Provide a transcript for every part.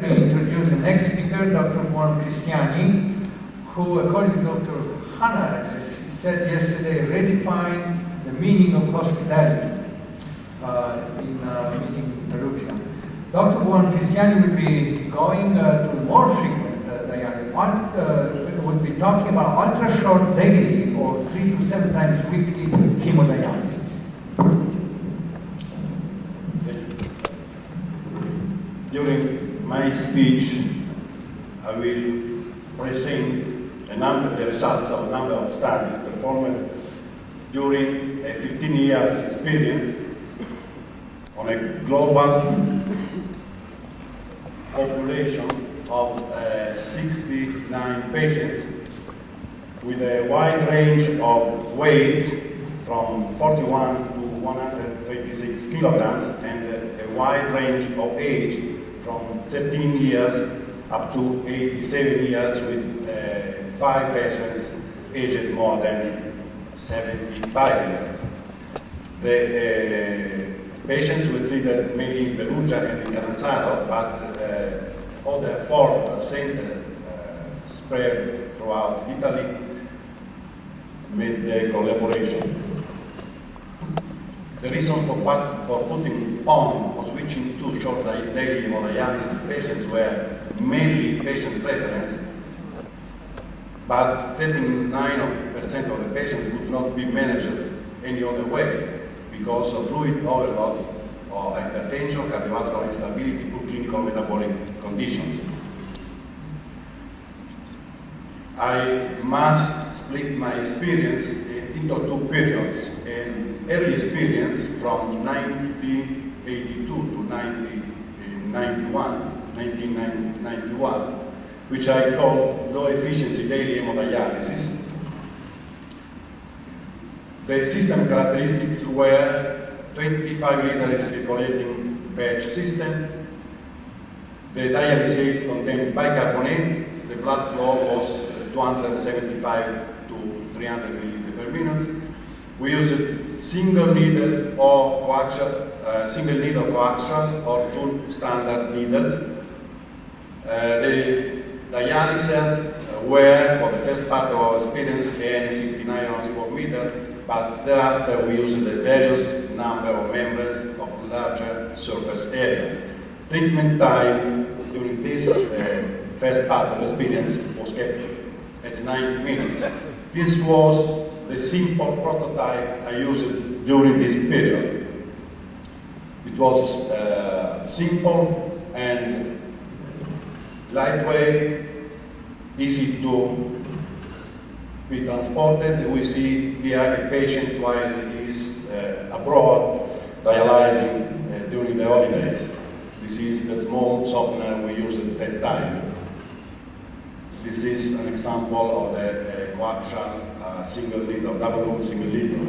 We introduce the next speaker, Dr. Buoncristiani, who, according to Dr. Hanna, as he said yesterday, redefined the meaning of hospitality in meeting in Perugia. Dr. Buoncristiani will be going to more frequent dialysis. Would be talking about ultra short daily or 3 to 7 times weekly hemodialysis. During my speech, I will present the results of a number of studies performed during a 15 years experience on a global population of 69 patients with a wide range of weight from 41 to 126 kilograms and a wide range of age from 13 years up to 87 years with 5 patients aged more than 75 years. The patients were treated mainly in Perugia and in Catanzaro, but other 4 centers spread throughout Italy made the collaboration. The reason for putting on or switching to short daily hemodialysis patients were mainly patient preference, but 39% of the patients could not be managed any other way because of fluid overload or hypertension, cardiovascular instability, poor clinical metabolic conditions. I must split my experience into 2 periods. An early experience from 1982 to 1991, which I call low efficiency daily hemodialysis. The system characteristics were 25 liter circulating batch system. The dialysate contained bicarbonate. The blood flow was 275 to 300 milliliters per minute. We used single needle or coaxial, or 2 standard needles. The dialysis were, for the first part of our experience, 69 ounces per meter, but thereafter we used the various number of membranes of larger surface area. Treatment time during this first part of the experience was kept at 90 minutes. This was the simple prototype I used during this period. It was simple and lightweight, easy to be transported. We see here a patient while he is abroad dialyzing during the holidays. This is the small softener we used at that time. This is an example of the coaxial single liter, double single liter.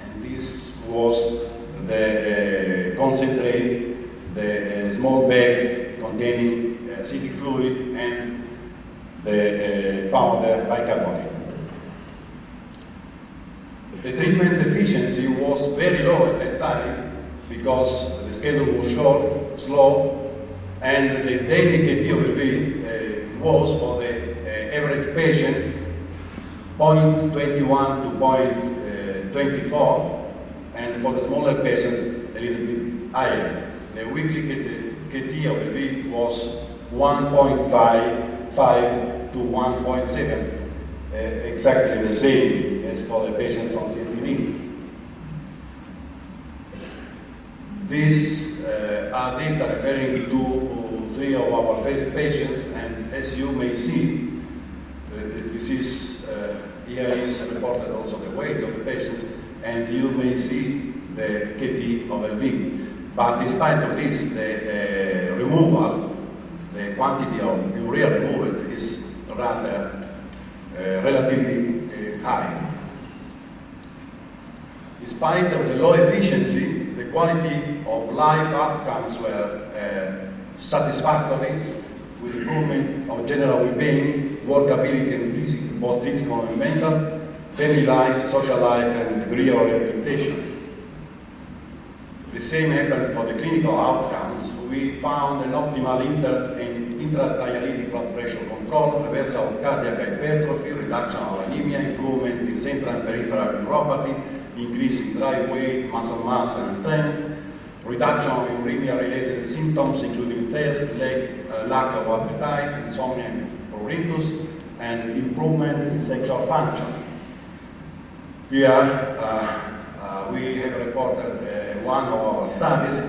And this was the concentrate, the small bag containing acidic fluid and the powder bicarbonate. The treatment efficiency was very low at that time because the schedule was short, slow, and the daily KT/OLV was for the average patient 0.21 to 0.24, and for the smaller patients a little bit higher. The weekly KT/OLV was 1.5 to 1.7, exactly the same as for the patients on CPD. These are data referring to 3 of our first patients, and as you may see, this is here is reported also the weight of the patients, and you may see the KT/OLV. But in spite of this, the removal, the quantity of urea removed is rather relatively high. In spite of the low efficiency, the quality of life outcomes were satisfactory, with improvement of general well-being, workability and both physical and mental, daily life, social life, and degree of rehabilitation. The same happened for the clinical outcomes. We found an optimal intradialytic blood pressure control, reversal of cardiac hypertrophy, reduction of anemia, improvement in central and peripheral neuropathy, increase in dry weight, muscle mass and strength, reduction of uremia-related symptoms including thirst, lack of appetite, insomnia and pruritus, and improvement in sexual function. Here we have reported one of our studies.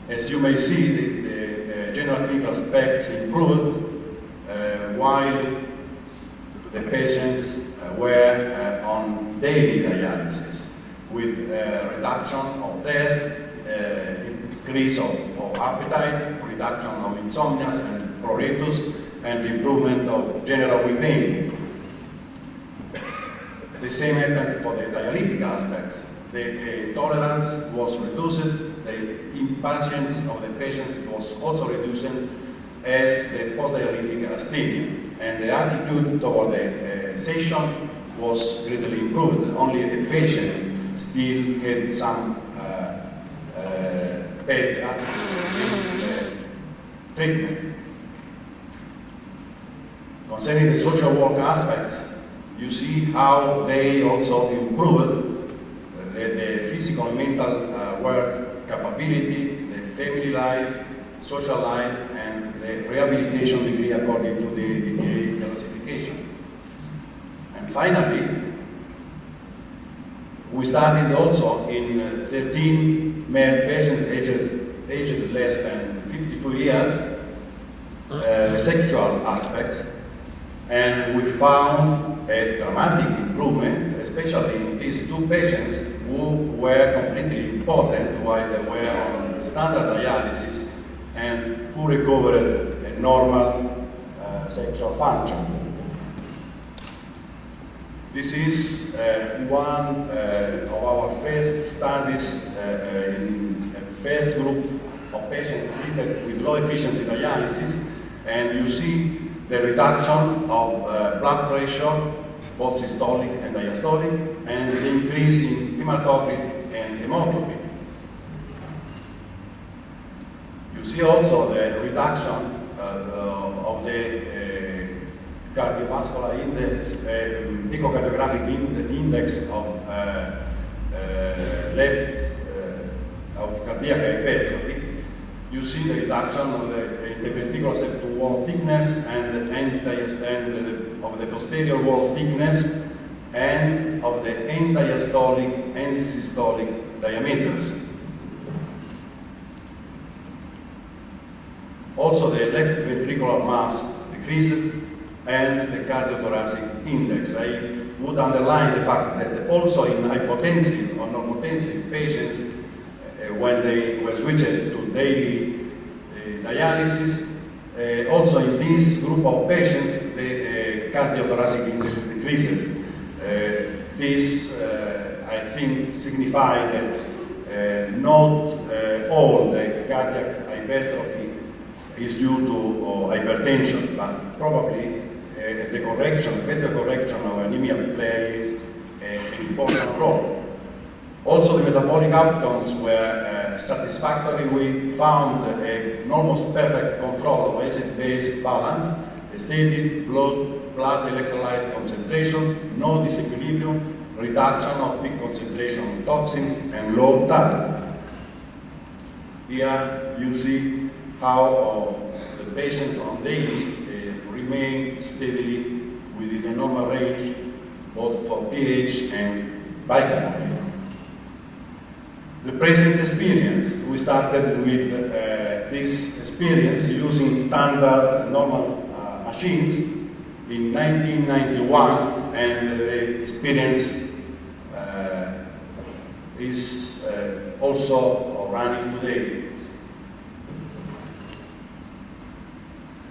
As you may see, the general clinical aspects improved while the patients were on daily dialysis, with reduction of thirst, increase of appetite, reduction of insomnia and pruritus, and improvement of general well-being. The same happened for the dialytic aspects. The tolerance was reduced, the impatience of the patients was also reduced, as the post-dialytic asthenia, and the attitude toward the session was greatly improved. Only the patient still had some bad attitude in the treatment. Concerning the social work aspects, you see how they also improved the physical and mental work capability, the family life, social life, and the rehabilitation degree according to the DTA classification. And finally, we started also in 13 male patients aged less than 52 years, sexual aspects, and we found a dramatic improvement, especially in these two patients who were completely impotent while they were on standard dialysis and who recovered a normal sexual function. This is one of our first studies in a first group of patients treated with low efficiency dialysis, and you see the reduction of blood pressure, both systolic and diastolic, and the increase in hematocrit and hemoglobin. You see also the reduction of the cardiovascular index, echocardiographic index of of cardiac hypertrophy. You see the reduction of the interventricular septum wall thickness and of the posterior wall thickness and of the end diastolic and systolic diameters. Also the left ventricular mass decreased and the cardiothoracic index. I would underline the fact that also in hypotensive or normotensive patients, when they were switched to daily dialysis, also in this group of patients, the cardiothoracic index decreased. This, I think, signifies that not all the cardiac hypertrophy is due to hypertension, but probably the correction, better correction of anemia plays an important role. Also, the metabolic outcomes were satisfactory. We found an almost perfect control of acid-base balance, a steady blood electrolyte concentration, no disequilibrium, reduction of peak concentration of toxins, and low target. Here you see how the patients on daily remain steadily within the normal range, both for pH and bicarbonate. The present experience, we started with this experience using standard normal machines in 1991, and the experience is also running today.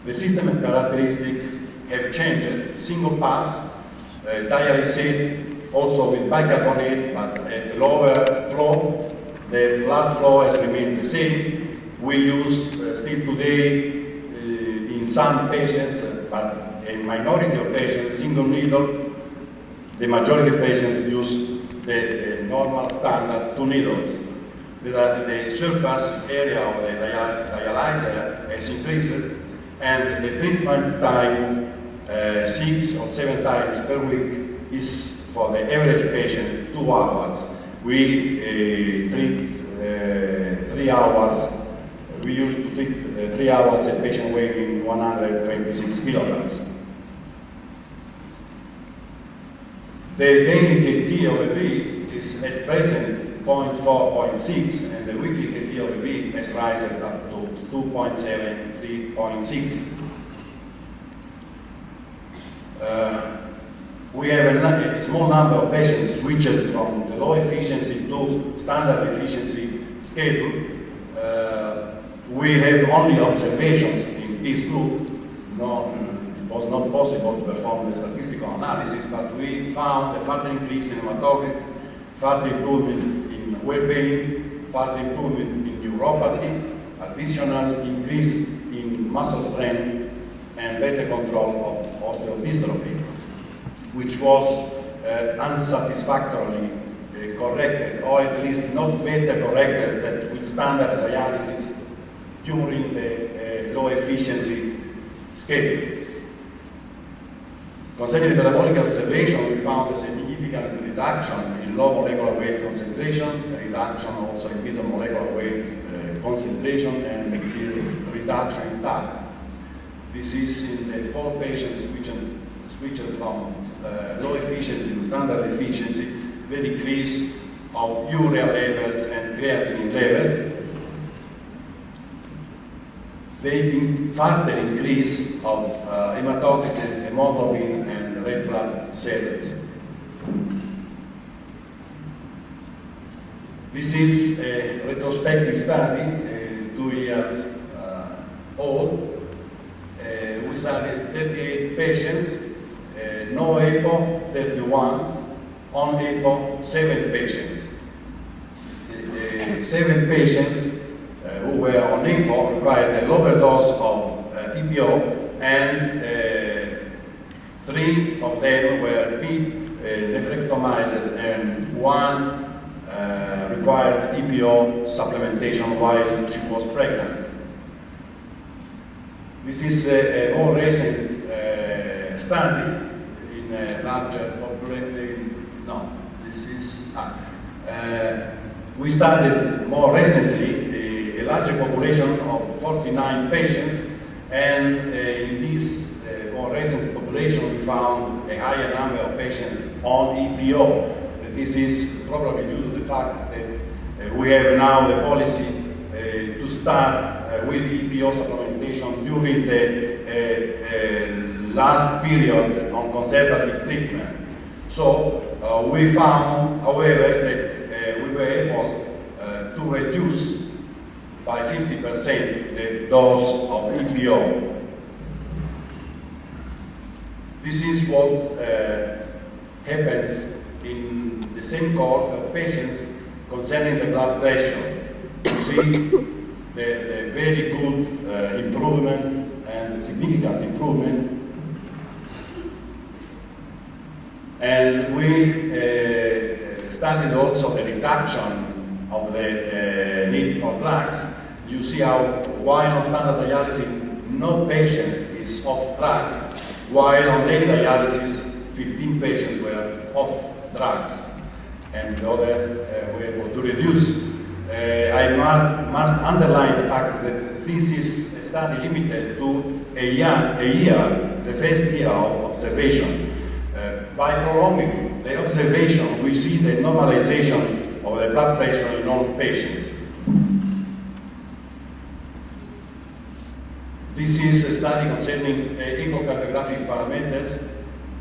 The system and characteristics have changed. Single pass, dialysis, also with bicarbonate, but at lower flow. The blood flow has remained the same. We use still today in some patients, but a minority of patients, single needle. The majority of patients use the normal standard 2 needles. the surface area of the dialyzer has increased, and the treatment time 6 or 7 times per week is for the average patient 2 hours. We treat 3 hours. We used to treat 3 hours a patient weighing 126 kilograms. The daily KT of the V is at present 0.4.6, and the weekly KT of the V has risen up to 2.7, 3.6. We have a small number of patients switched from the low efficiency to standard efficiency schedule. We have only observations in this group. It was not possible to perform the statistical analysis, but we found a further increase in hematocrit, further improvement in well-being, further improvement in neuropathy, additional increase in muscle strength, and better control of osteodystrophy, which was unsatisfactorily corrected, or at least not better corrected than with standard dialysis during the low efficiency schedule. Concerning the metabolic observation, we found a significant reduction in low molecular weight concentration, a reduction also in middle molecular weight concentration, and a reduction in time. This is in the 4 patients switched from low efficiency to standard efficiency, the decrease of urea levels and creatinine levels. The further increase of hematocrit, hemoglobin, and red blood cells. This is a retrospective study, 2 years old. We studied 38 patients, no EPO, 31, on EPO, 7 patients. The 7 patients who were on EPO required a lower dose of EPO, and 3 of them were nephrectomized, and 1 required EPO supplementation while she was pregnant. This is a more recent study in a larger population. No, this is. We studied more recently a larger population of 49 patients, and in this more recent population we found a higher number of patients on EPO. This is probably due to the fact that we have now the policy to start with EPO supplementation during the last period on conservative treatment. So we found, however, that we were able to reduce by 50% the dose of EPO. This is what happens in the same cohort of patients concerning the blood pressure. You see the very good improvement and significant improvement. And we studied also the reduction of the need for drugs. You see how while on standard dialysis no patient is off drugs, while on daily dialysis 15 patients were off drugs, and the other were able to reduce. I must underline the fact that this is a study limited to a year, the first year of observation. By prolonging the observation, we see the normalization of the blood pressure in all patients. This is a study concerning echocardiographic parameters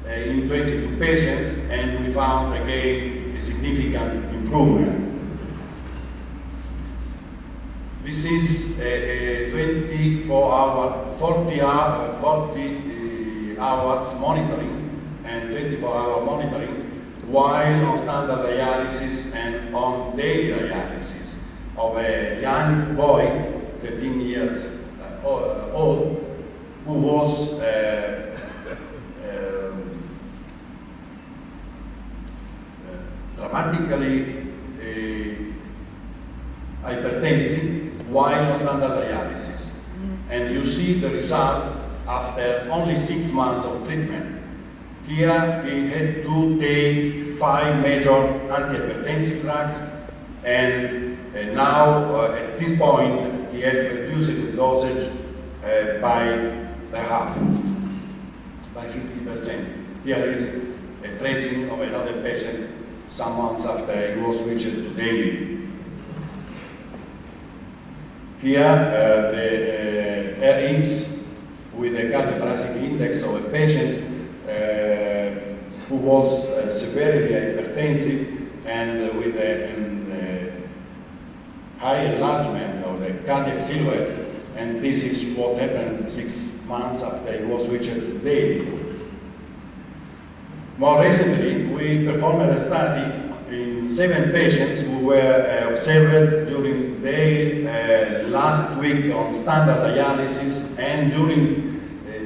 in 22 patients, and we found again a significant improvement. This is a 24-hour, 40 hours monitoring and 24-hour monitoring while on standard dialysis and on daily dialysis of a young boy, 13 years old, who was dramatically while on standard dialysis. And you see the result after only 6 months of treatment. Here he had to take 5 major antihypertensive drugs, and now at this point he had reduced the dosage by the half, by 50%. Here is a tracing of another patient some months after he was switched to daily. Here the RX with a cardiothoracic index of a patient who was severely hypertensive and with a high enlargement of the cardiac silhouette, and this is what happened 6 months after he was switched to daily. More recently, we performed a study in 7 patients who were observed during their last week on standard dialysis and during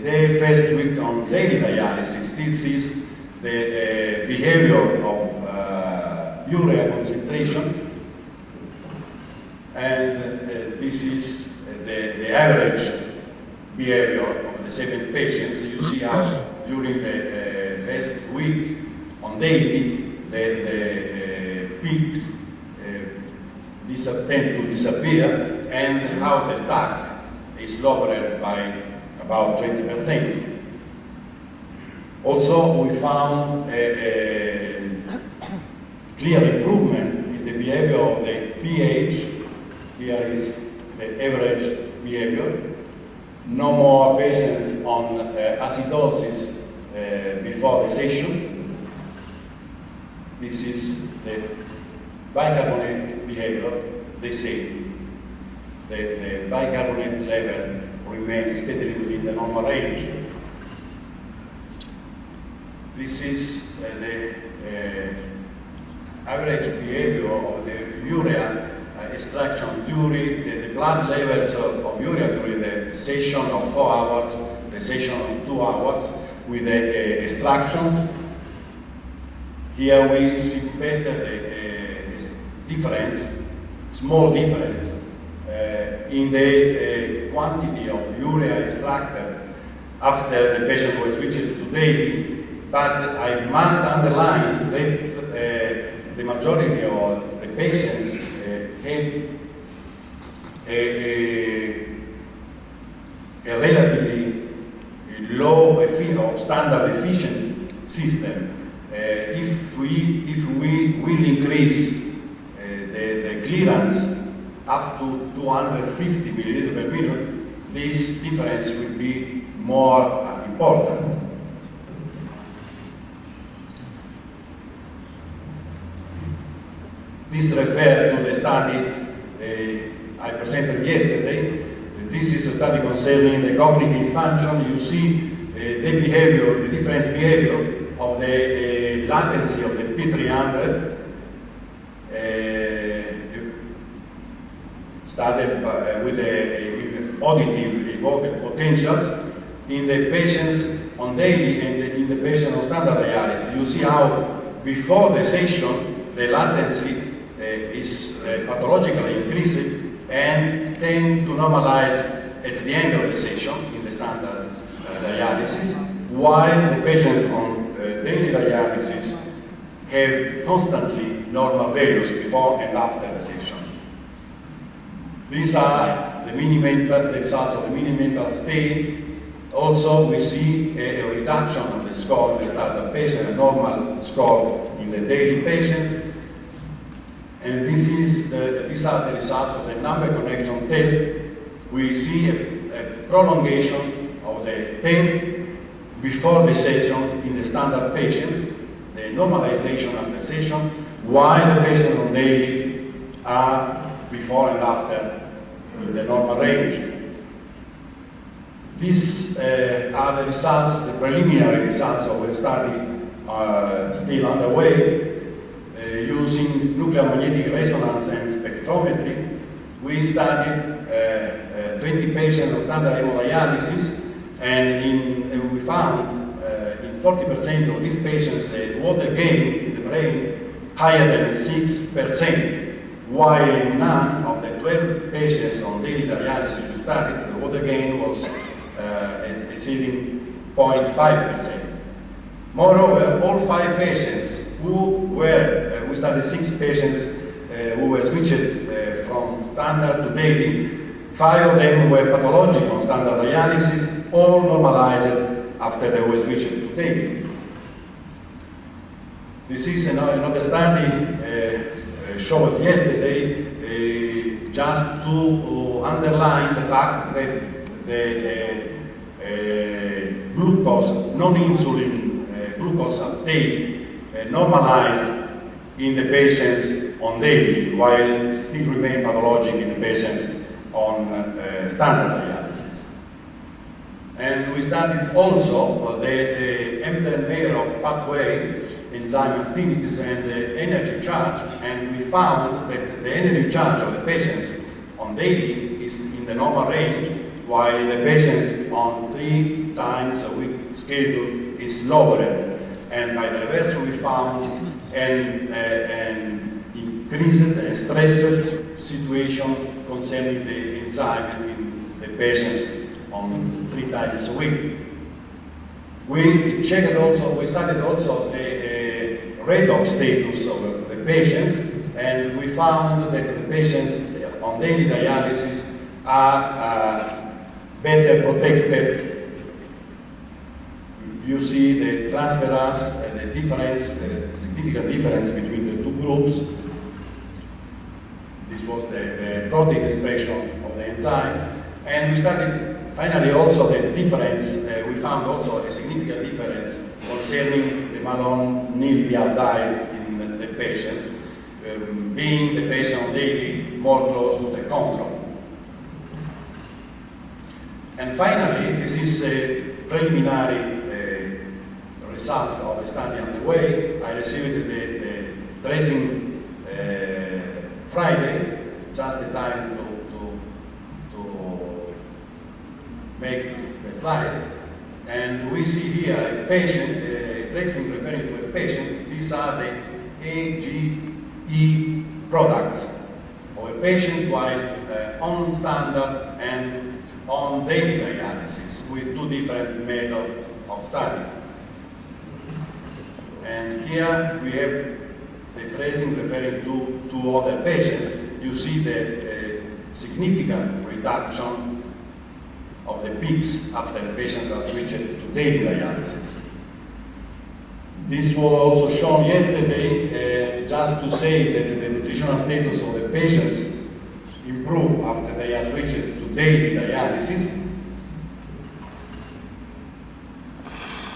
their first week on daily dialysis. This is the behavior of urea concentration, and this is the average behavior of the 7 patients. You see how during the first week on daily, the peaks tend to disappear, and how the TAC is lowered by about 20%. Also, we found a clear improvement in the behavior of the pH. Here is the average behavior. No more patients on acidosis before the session. This is the bicarbonate behavior, the same. The bicarbonate level remains steadily within the normal range. This is the average behavior of the urea extraction during the blood levels of urea during the session of 4 hours, the session of 2 hours, with the extractions. Here we see better the difference, small difference, in the quantity of urea extracted after the patient was switched to daily. But I must underline that the majority of the patients had a relatively low standard efficient system. If we will increase the clearance up to 250 milliliters per minute, this difference will be more important. This refers to the study I presented yesterday. This is a study concerning the cognitive function. You see the behavior, the different behavior of the latency of the P300 started with the auditive evoked potentials in the patients on daily and in the patient on standard dialysis. You see how before the session the latency is pathologically increasing and tend to normalize at the end of the session in the standard dialysis, while the patients on daily dialysis have constantly normal values before and after the session. These are the results of the mini-mental state. Also, we see a reduction of the score in the standard patient, a normal score in the daily patients. And these are the results of the number connection test. We see a prolongation of the test before the session in the standard patients, the normalization of the session, while the patients on daily are before and after in the normal range. These are the results, the preliminary results of the study still underway. Using nuclear magnetic resonance and spectrometry, we studied 20 patients on standard hemodialysis, and we found in 40% of these patients water gain in the brain higher than 6%, while in none of the 12 patients on daily dialysis we started, the water gain was exceeding 0.5%. Moreover, all 5 patients who were, we started 6 patients who were switched from standard to daily. 5 of them were pathologic on standard dialysis, all normalized after they were switched to daily. This is another study showed yesterday just to underline the fact that the glucose, non-insulin glucose uptake normalized in the patients on daily, while still remain pathologic in the patients on standard dialysis. And we studied also the mTOR of pathway enzyme activities and the energy charge, and we found that the energy charge of the patients on daily is in the normal range, while the patients on 3 times a week schedule is lower. And by the reverse, we found an increased and stressed situation concerning the enzyme in the patients on 3 times a week. We checked also, we studied also the redox status of the patients, and we found that the patients on daily dialysis are better protected. You see the transference, the difference, the significant difference between the 2 groups. This was the protein expression of the enzyme. And we studied finally also the difference, we found also a significant difference concerning the malonyl diet in the patients, being the patient on daily more close to the control. And finally, this is a preliminary result of the study underway. I received the tracing Friday, just the time to make this slide. And we see here a patient, tracing referring to a patient. These are the AGE products of a patient while on standard and on daily dialysis with 2 different methods of study. And here we have the tracing referring to 2 other patients. You see the significant reduction of the peaks after the patients are switched to daily dialysis. This was also shown yesterday, just to say that the nutritional status of the patients improve after they are switched to daily dialysis,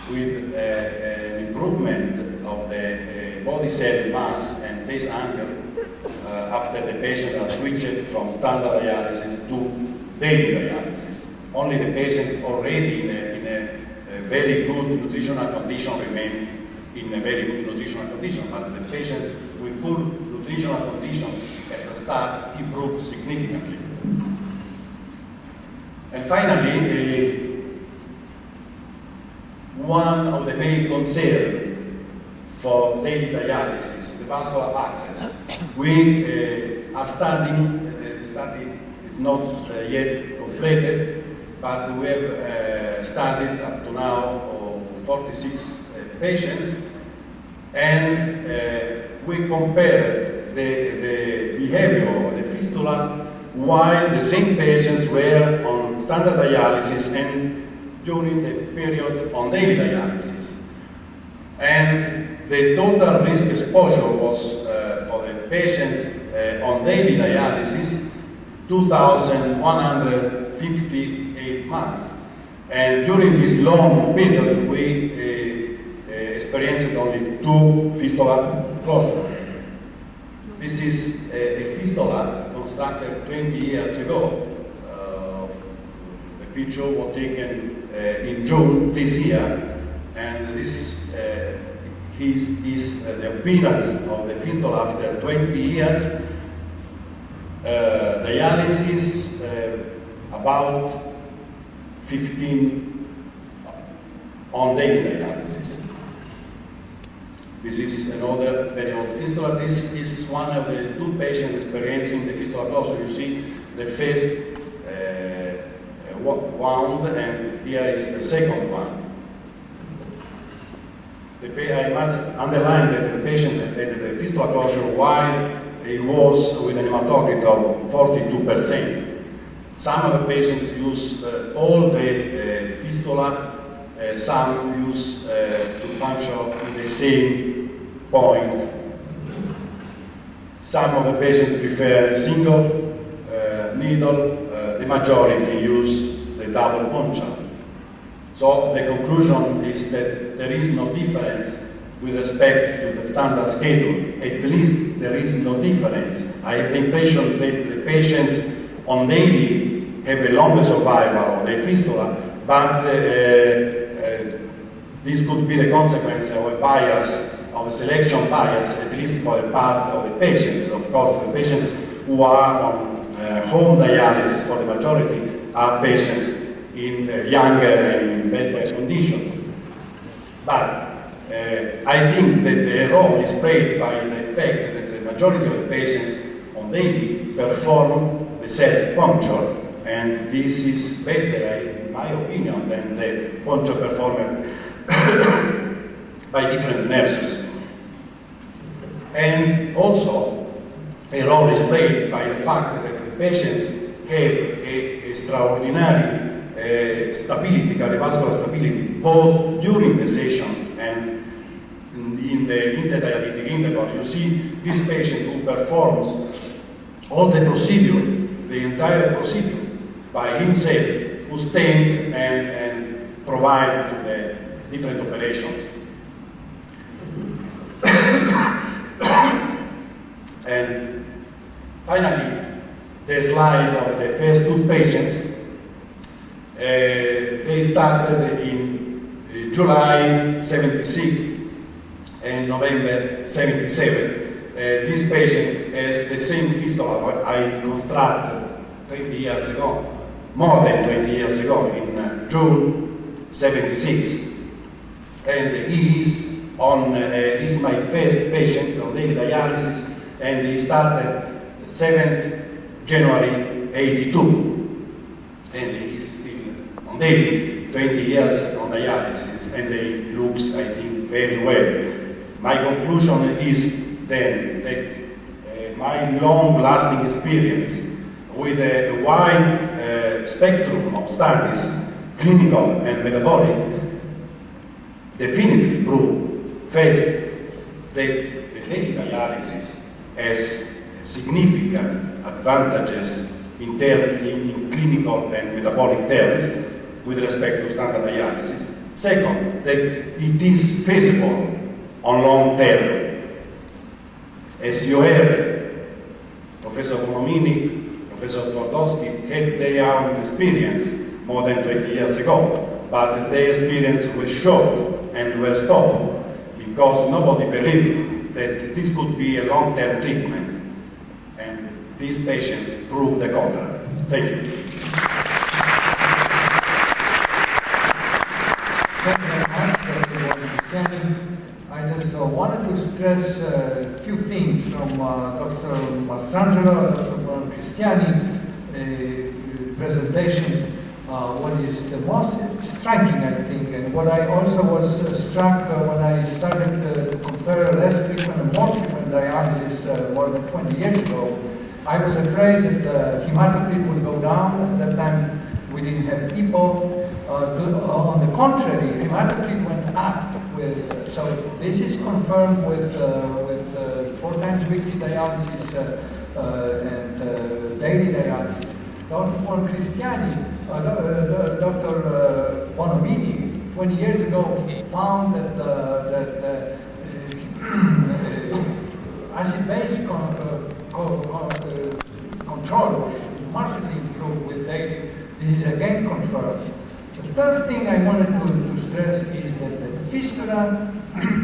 with an improvement of the body cell mass and face angle after the patients are switched from standard dialysis to daily dialysis. Only the patients already in a very good nutritional condition remain in a very good nutritional condition, but the patients with poor nutritional conditions at the start improve significantly. And finally, one of the main concerns for daily dialysis, the vascular access. We are studying, the study is not yet completed, but we have studied up to now 46 patients, and we compared the behavior of the fistulas while the same patients were on standard dialysis and during the period on daily dialysis. And the total risk exposure was for the patients on daily dialysis 2,158 months. And during this long period, we experienced only 2 fistula closures. This is a fistula constructed 20 years ago. The picture was taken in June this year, and this is the appearance of the fistula after 20 years. Dialysis, about 15 on daily dialysis. This is another very old fistula. This is one of the two patients experiencing the fistula closure. You see the first wound, and here is the second one. I must underline that the patient had the fistula closure while it was with an hematocrit of 42%. Some of the patients use all the fistula, some use to puncture in the same point. Some of the patients prefer single needle, the majority use the double puncture. So the conclusion is that there is no difference with respect to the standard schedule. At least there is no difference. I have the impression that the patients on daily have a longer survival of the fistula, but this could be the consequence of a bias, of a selection bias, at least for a part of the patients. Of course, the patients who are on home dialysis for the majority are patients in younger and in better conditions. But I think that the role is played by the fact that the majority of the patients on daily perform the self-puncture, and this is better, in my opinion, than the puncture performed by different nurses. And also, a role is played by the fact that the patients have a extraordinary stability, cardiovascular stability, both during the session and in the interdialytic interval. You see this patient who performs all the procedure, the entire procedure, by himself, who stand and provide to the different operations. And finally, the slide of the first two patients. They started in July 76 and November 77. This patient has the same fistula I constructed 20 years ago, more than 20 years ago, in June 76. And he is my first patient on daily dialysis, and he started 7th January 82. And he is still on daily, 20 years on dialysis, and he looks, I think, very well. My conclusion is then that my long-lasting experience with a wide spectrum of studies, clinical and metabolic, definitively prove first that the daily dialysis has significant advantages in clinical and metabolic terms with respect to standard dialysis. Second, that it is feasible on long term. As you heard, Professor Bonomini, Professor Twardowski had their own experience more than 20 years ago, but their experience was short and were stopped because nobody believed that this could be a long-term treatment, and these patients proved the contrary. Thank you. Thank you very much, Dr. Buoncristiani. I just wanted to stress a few things from Dr. Mastrangelo and Dr. Buoncristiani presentation. What is the most striking, I think, and what I also was struck when I started to compare less frequent and more frequent dialysis more than 20 years ago, I was afraid that hematocrit would go down. At that time, we didn't have EPO. On the contrary, hematocrit went up. So this is confirmed with 4 times weekly dialysis and daily dialysis. Dr. Buoncristiani, Dr. Bonomini, 20 years ago, found that acid-base control was markedly improved with daily. This is again confirmed. The third thing I wanted to stress is that the fistula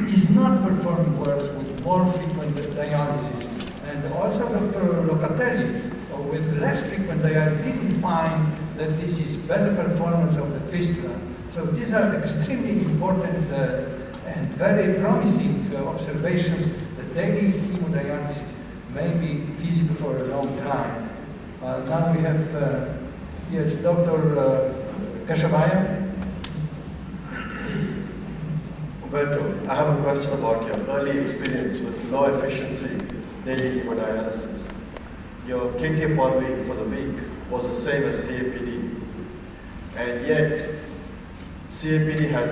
is not performing worse with more frequent dialysis. And also Dr. Locatelli, with less frequent dialysis, didn't find that this is better performance of the fistula. So these are extremely important and very promising observations that daily hemodialysis may be feasible for a long time. Now we have here Dr. Kashavaya. Umberto, I have a question about your early experience with low efficiency daily hemodialysis. Your KT per week for the week was the same as CAPD, and yet CAPD has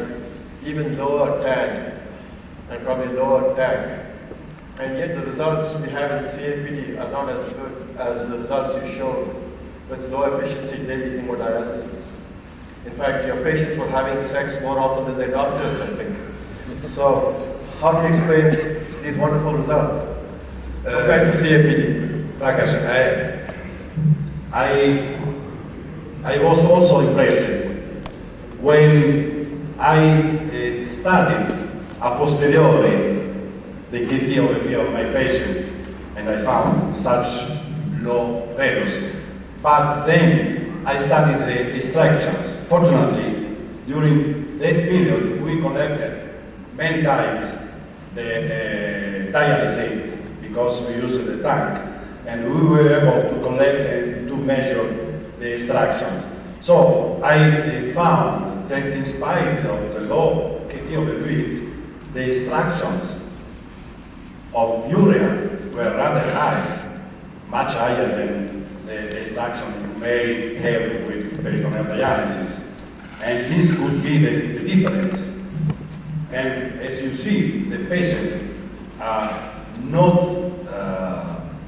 even lower TAG and probably lower TAG, and yet the results we have in CAPD are not as good as the results you showed with low efficiency daily hemodialysis. In fact, your patients were having sex more often than their doctors, I think. So, how do you explain these wonderful results compared to CAPD? Prakash, I was also impressed when I studied a posteriori the KT of my patients, and I found such low values. But then I studied the extractions. Fortunately, during that period, we collected many times the dialysis because we used the tank, and we were able to collect and to measure the extractions. So I found that in spite of the low KT of the week, the extractions of urea were rather high, much higher than the extraction you may have with peritoneal dialysis. And this could be the difference. And as you see, the patients are not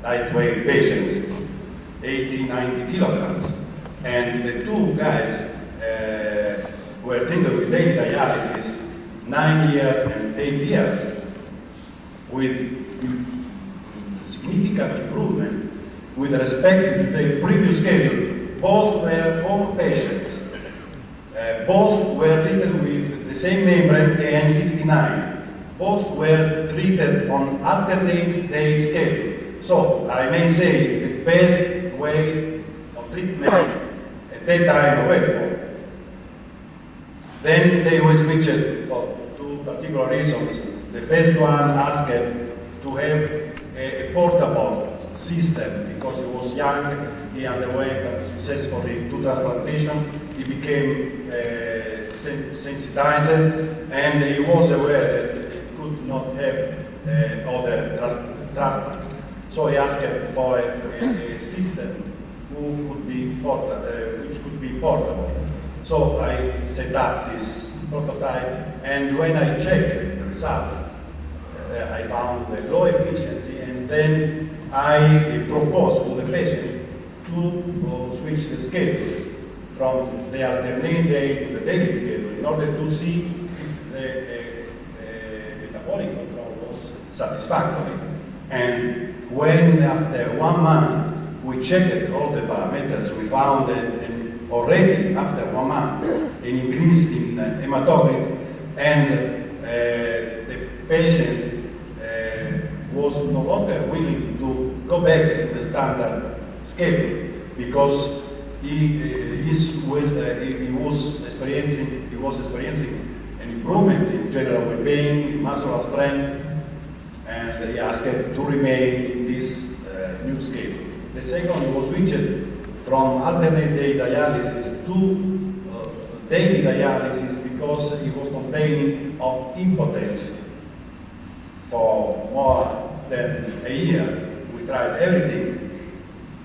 lightweight patients, 80, 90 kilograms. And the two guys were treated with daily dialysis 9 years and 8 years with significant improvement with respect to the previous schedule. Both were home patients. Both were treated with the same membrane, AN69. Both were treated on alternate day schedule. So I may say the best way of treatment at that time available. Then they were switched for two particular reasons. The first one asked to have a portable system because he was young, he underwent successfully 2 transplantations, he became sensitized, and he was aware that he could not have other transplants. So he asked for a system which could be portable. So I set up this prototype, and when I checked the results, I found the low efficiency, and then I proposed to the patient to switch the schedule from the alternate day to the daily schedule in order to see if the metabolic control was satisfactory. And when after 1 month we checked all the parameters, we found that already after 1 month an increase in hematocrit, and the patient was no longer willing to go back to the standard schedule because he was experiencing an improvement in general well-being, muscular strength, and he asked to remain in this new schedule. The second was switched from alternate day dialysis to daily dialysis because he was complaining of impotence for more than a year. We tried everything.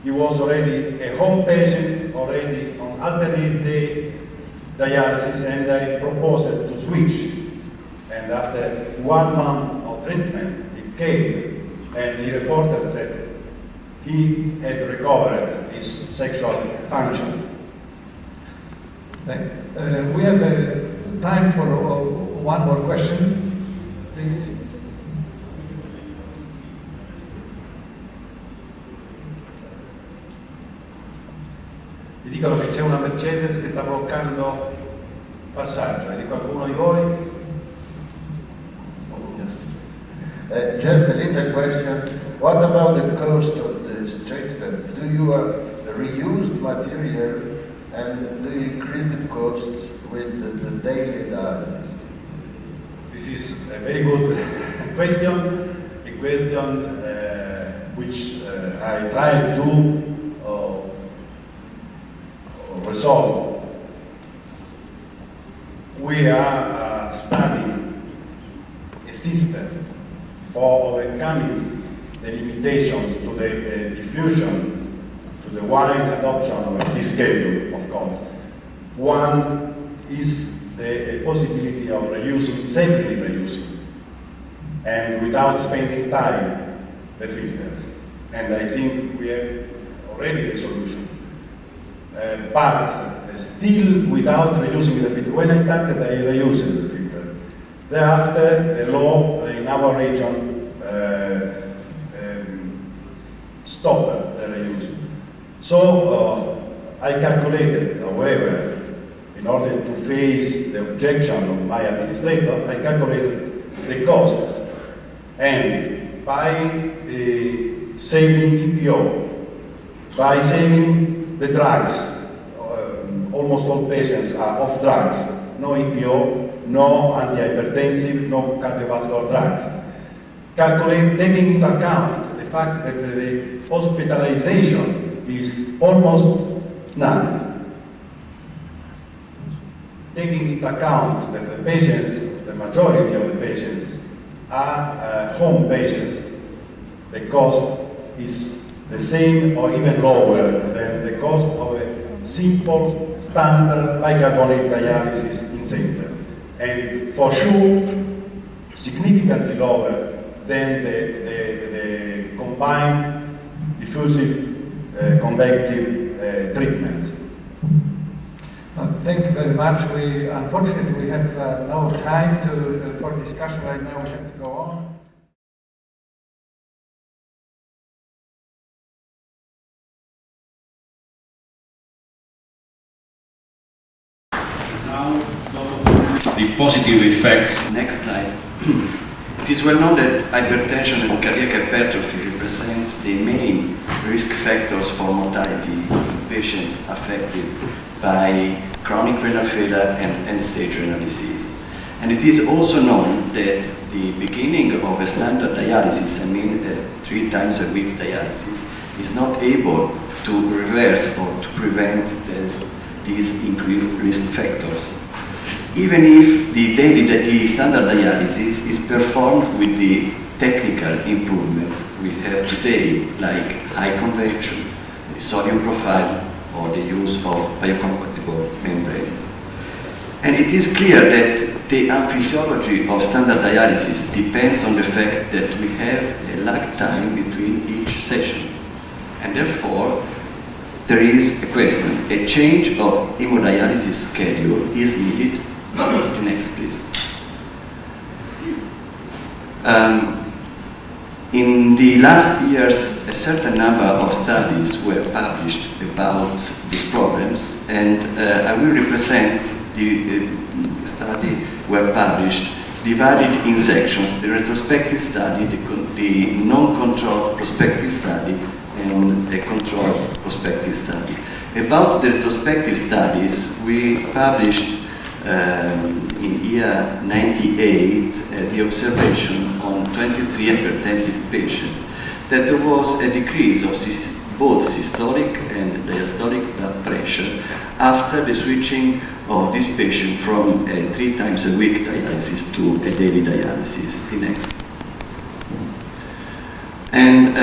He was already a home patient, already on alternate day dialysis, and I proposed to switch. And after 1 month of treatment, he came and he reported that he had recovered his sexual function. We have time for one more question, please. Vi dicono che c'è una Mercedes che sta bloccando il passaggio. È di qualcuno di voi? Just a little question. What about the cost of the treatment? Do you reuse material, and do you increase the costs with the daily dialysis? This is a very good question, a question which I try to resolve. We are studying a system for overcoming the limitations to the diffusion, to the wide adoption of this schedule, of course. One is the possibility of reusing, safely reusing, and without spending time, the filters. And I think we have already a solution. But still without reusing the filter. When I started, I reused the filter. Thereafter, the law in our region stopped the reuse. So I calculated, however, in order to face the objection of my administrator, I calculated the costs. And by saving EPO, by saving the drugs, almost all patients are off drugs, no EPO, no antihypertensive, no cardiovascular drugs. Calculate, taking into account the fact that the hospitalization is almost none. Taking into account that the patients, the majority of the patients, are home patients, the cost is the same or even lower than the cost of a simple, standard bicarbonate dialysis in center. And for sure, significantly lower than the combined diffusive convective treatments. Thank you very much. Unfortunately, we have no time for discussion right now. We have to go on. The positive effects. Next slide. It is well known that hypertension and cardiac hypertrophy represent the main risk factors for mortality in patients affected by chronic renal failure and end-stage renal disease. And it is also known that the beginning of a standard dialysis, 3 times a week dialysis, is not able to reverse or to prevent these increased risk factors. Even if the standard dialysis is performed with the technical improvement we have today, like high convection, the sodium profile, or the use of biocompatible membranes. And it is clear that the physiology of standard dialysis depends on the fact that we have a lag time between each session. And therefore, there is a question. A change of hemodialysis schedule is needed. Next, please. In the last years, a certain number of studies were published about these problems, and I will represent the study were published, divided in sections: the retrospective study, the non-controlled prospective study, and a controlled prospective study. About the retrospective studies, we published in year 98 the observation on 23 hypertensive patients that there was a decrease of both systolic and diastolic blood pressure after the switching of this patient from a 3 times a week dialysis to a daily dialysis. The next. And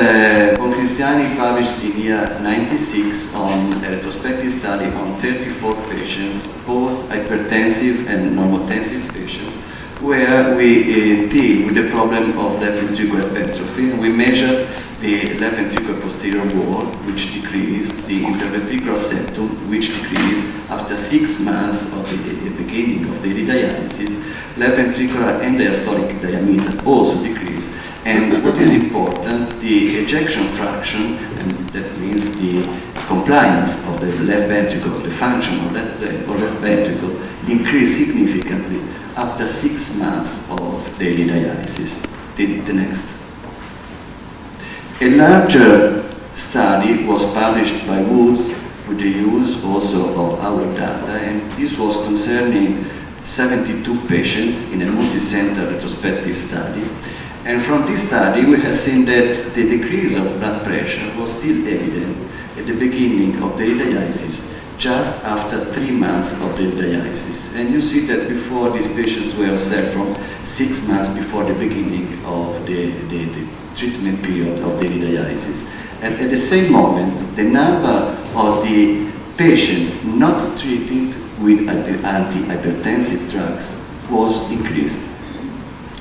Buoncristiani published in year 96 on a retrospective study on 34 patients, both hypertensive and normotensive patients, where we deal with the problem of left ventricular hypertrophy. We measured the left ventricular posterior wall, which decreased, the interventricular septum, which decreased after 6 months of the beginning of daily dialysis. Left ventricular and diastolic diameter also decreased. And what is important, the ejection fraction, and that means the compliance of the left ventricle, the function of left ventricle, increased significantly after 6 months of daily dialysis. The next. A larger study was published by Woods with the use also of our data, and this was concerning 72 patients in a multi-center retrospective study. And from this study, we have seen that the decrease of blood pressure was still evident at the beginning of daily dialysis, just after 3 months of daily dialysis. And you see that before, these patients were observed from 6 months before the beginning of the treatment period of daily dialysis. And at the same moment, the number of the patients not treated with antihypertensive drugs was increased.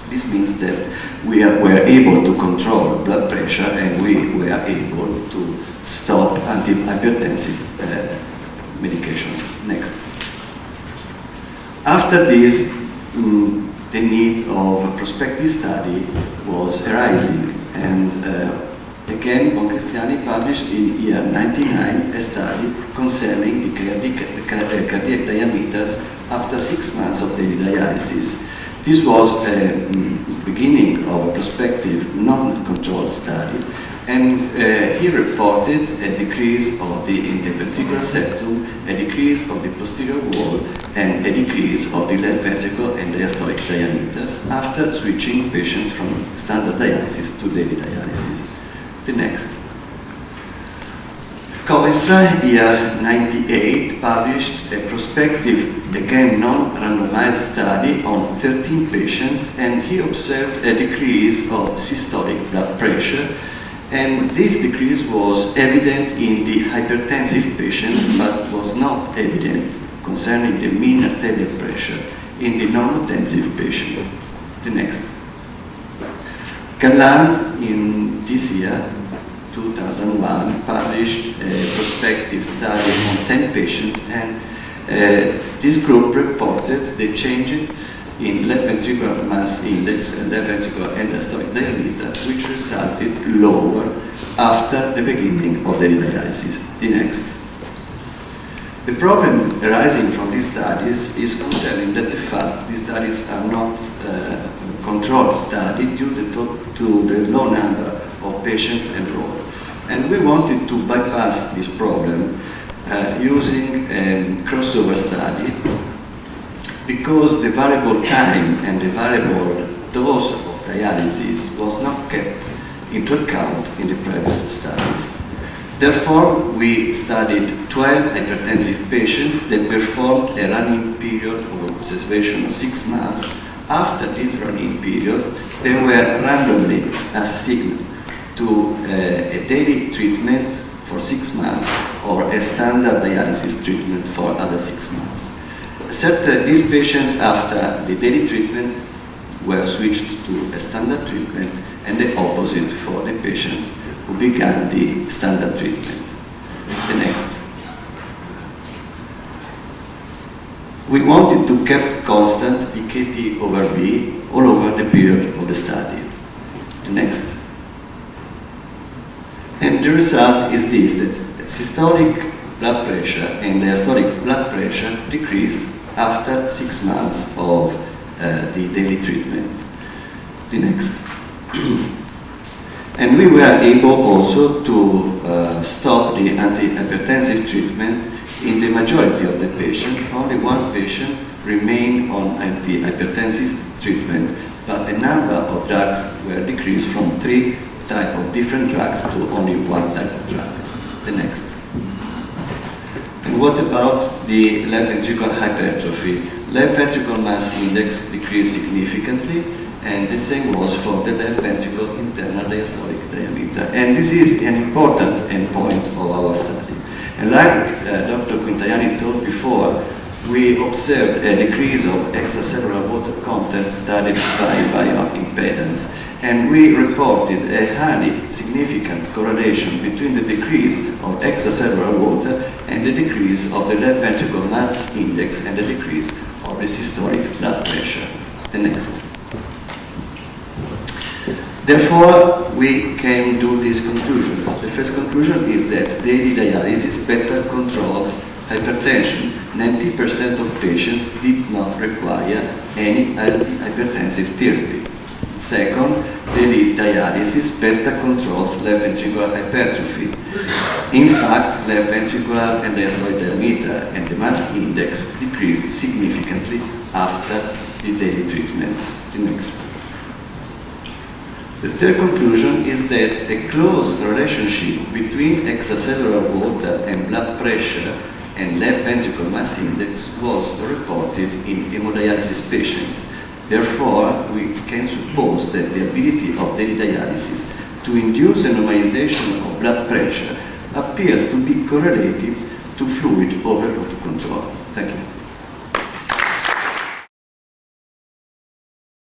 This means that we were able to control blood pressure and we were able to stop antihypertensive medications. Next. After this, the need of a prospective study was arising, and again, Buoncristiani published in year 99 a study concerning the cardiac diameters after 6 months of daily dialysis. This was a beginning of a prospective non-controlled study, and he reported a decrease of the interventricular septum, a decrease of the posterior wall, and a decrease of the left ventricle and diastolic diameters after switching patients from standard dialysis to daily dialysis. The next. Covestra, year 98, published a prospective, again non-randomized study on 13 patients, and he observed a decrease of systolic blood pressure, and this decrease was evident in the hypertensive patients, but was not evident concerning the mean arterial pressure in the normotensive patients. The next. Galland, in this year, 2001, published a prospective study on 10 patients, and this group reported the change in left ventricular mass index and left ventricular end-diastolic diameter, which resulted lower after the beginning of daily dialysis. The next. The problem arising from these studies is concerning that the fact these studies are not controlled studies due to the low number of patients enrolled. And we wanted to bypass this problem using a crossover study, because the variable time and the variable dose of dialysis was not kept into account in the previous studies. Therefore, we studied 12 hypertensive patients that performed a running period of observation of 6 months. After this running period, they were randomly assigned to a daily treatment for 6 months or a standard dialysis treatment for other 6 months. Except these patients, after the daily treatment, were switched to a standard treatment, and the opposite for the patient who began the standard treatment. The next. We wanted to keep constant the KT over V all over the period of the study. The next. And the result is this, that systolic blood pressure and diastolic blood pressure decreased after 6 months of the daily treatment. The next. And we were able also to stop the antihypertensive treatment in the majority of the patients. Only 1 patient remained on antihypertensive treatment, but the number of drugs were decreased from 3 types of different drugs to only 1 type of drug. The next. And what about the left ventricular hypertrophy? Left ventricular mass index decreased significantly, and the same was for the left ventricle internal diastolic diameter. And this is an important endpoint of our study. And like Dr. Quintaiani told before, we observed a decrease of extracellular water content studied by bioimpedance, and we reported a highly significant correlation between the decrease of extracellular water and the decrease of the left ventricular mass index and the decrease of the systolic blood pressure. The next. Therefore, we came to these conclusions. The first conclusion is that daily dialysis better controls hypertension. 90% of patients did not require any antihypertensive therapy. Second, daily dialysis better controls left ventricular hypertrophy. In fact, left ventricular and diastolic diameter and the mass index decreased significantly after the daily treatment. The next. The third conclusion is that a close relationship between extracellular water and blood pressure and left ventricle mass index was reported in hemodialysis patients. Therefore, we can suppose that the ability of daily dialysis to induce a normalization of blood pressure appears to be correlated to fluid overload control. Thank you.